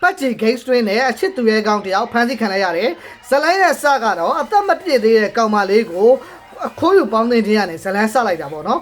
ပတ်ချီ game string နဲ့အချစ်သူရဲ့ကောင်တယောက်ဖမ်းဆီးခံလိုက်ရတယ်ဇလိုင်းရဲ့စကတော့အသက်မပြည့်သေးတဲ့ကောင်မလေးကိုအခိုးယူပေါင်းသိခြင်းရတယ်ဇလန်းဆလိုက်တာပေါ့နော်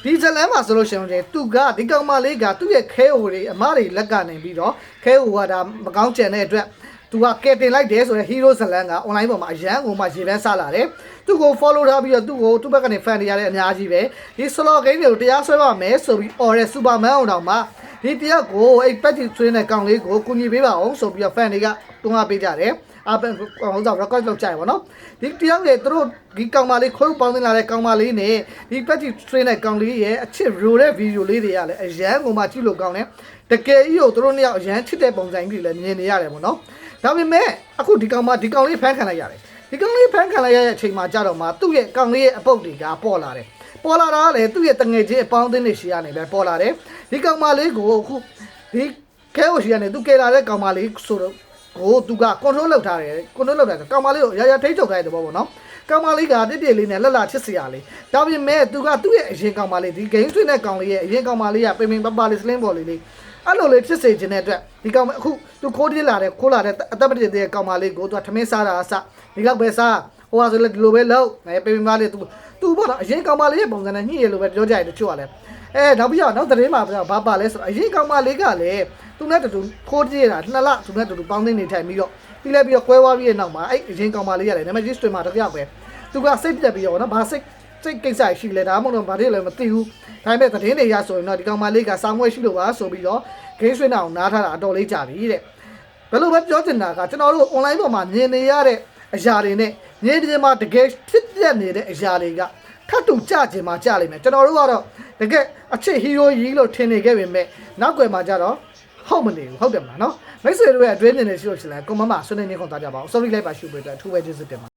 ဒီဇလန်းမှာဆိုလို့ရှိရင်သူကဒီကောင်မလေးကသူ့ရဲ့ခဲဟိုတွေအမတွေလက်ကနေပြီးတော့ခဲဟိုကဒါမကောင်းကြံတဲ့အတွက်သူကကယ်တင်လိုက်တယ်ဆိုတော့ hero ဇလန်းက online ပေါ်မှာအရန်ကိုမှရေပန်းဆလာတယ်သူ့ကို follow ထားပြီးတော့သူ့ဘက်ကနေ fan တွေရတဲ့အများကြီးပဲဒီ slow game တွေကိုတရားစွဲပါမယ်ဆိုပြီး order superman အောင်တော့မှဒီတယောက်ကိုအဲ့ပတ်တီဆွေးတဲ့ကောင်လေးကိုကူညီပေးပါအောင်ဆိုပြီးတော့ fan တွေကတွန်းအားပေးကြတယ်အပန်ဟိုတော့ record လုပ်ကြရပါတော့ဒီတယောက်ရဲ့သူတို့ဒီကောင်မလေးခွဲပေါင်းတင်လာတဲ့ကောင်မလေးနဲ့ဒီပတ်တီဆွေးတဲ့ကောင်လေးရဲ့အချစ်ရိုတဲ့ဗီဒီယိုလေးတွေကလည်းအရန်ကိုမှကြည့်လို့ကောင်းတယ်တကယ်ကြီးကိုသူတို့နှစ်ယောက်အရန်ချစ်တဲ့ပုံစံကြီးလည်းမြင်နေရတယ်ပေါ့နော်ဒါပေမဲ့အခုဒီကောင်လေးဖန်ခံလိုက်ရတယ်ဒီကောင်လေးဖန်ခံလိုက်ရတဲ့အချိန်မှာကြတော့မှသူ့ရဲ့ကောင်လေးရဲ့အပုတ်တွေကပေါ်လာတယ်ပေါ်လာတာလည်းသူ့ရဲ့တငယ်ချင်းအပေါင်းအသင်းတွေရှိရနေပဲပေါ်လာတယ်ဒီကောင်မလေးကိုအခုဒီခဲကိုရှိရနေသူကယ်လာတဲ့ကောင်မလေးဆိုတော့ကိုသူက control လုပ်ထားတယ်control လုပ်တာဆိုကောင်မလေးကိုရထိတ်ချုပ်ထားတဲ့သဘောပေါ့နော်ကောင်မလေးကတိတိလေးနဲ့လက်လာချစ်စရာလေးဒါပေမဲ့သူကသူ့ရဲ့အရင်ကောင်မလေးဒီ game ဆွေးတဲ့ကောင်လေးရဲ့အရင်ကောင်မလေးကပိန်ပိန်ပပလေး slim ပေါ်လေးအဲ့လိုလေးဖြစ်စေခြင်းတဲ့အတွက်ဒီကောင်အခုသူခိုးလာတဲ့အသက်မတည်တဲ့ကောင်မလေးကိုသူကထမင်းစားတာအစဒီလောက်ပဲစားဟိုဟာဆိုလည်းဒီလိုပဲလုပ်ပိန်ပိန်ပါလေးသူပေါ့နော်အရင်ကောင်မလေးရဲ့ပုံစံနဲ့ညှိရလို့ပဲပြောကြရတယ်တချို့ကလည်းနောက်ပြီးတော့နောက်သတင်းမှာဘာပါလဲဆိုတော့အရင်ကောင်မလေးကလည်းသူနဲ့တူခိုးပြေးတာ2လသူနဲ့တူပေါင်းသိနေထိုင်ပြီးတော့ပြီးလိုက်ပြီးတော့ကွဲသွားပြီးတဲ့နောက်မှာအဲ့အရင်ကောင်မလေးရတယ်နာမည်ကြီးစတွင်မှာတစ်ယောက်ပဲသူကစိတ်ပြက်ပြီးတော့နော်ဘာစိတ်ကိစ္စရှိလဲဒါမှမဟုတ်ဘာတွေလဲမသိဘူးဒါပေမဲ့သတင်းတွေရဆိုရင်တော့ဒီကောင်မလေးကစောင်းမွဲရှိလို့ပါဆိုပြီးတော့ဂိမ်းဆွေးနာအောင်နားထားတာအတော်လေးကြာပြီတဲ့ဘယ်လိုပဲပြောချင်တာကကျွန်တော်တို့ online ပေါ်မှာမြင်နေရတဲ့အရာတွေနဲ့မြင်ဒီမှာတကယ်ဖြစ်ပြနေတဲ့အရာတွေကထပ်တူကြခြင်းမှာကြလိမ့်မယ်ကျွန်တော်တို့ကတော့တကယ်အချစ် hero ကြီးလို့ထင်နေခဲ့ပေမဲ့နောက်ွယ်မှာကြတော့ဟုတ်မနေဘူးဟုတ်တယ်မလားနော်မိတ်ဆွေတို့ရဲ့အတွင်းမြင်နေရှိလို့ရှိရင်ကွန်မန့်မှာဆွေးနွေးနေခွန်သားကြပါအောင် sorry လိုက်ပါရှုပ်ပေးအတွက်အထူးပဲကျေးဇူးတင်ပါ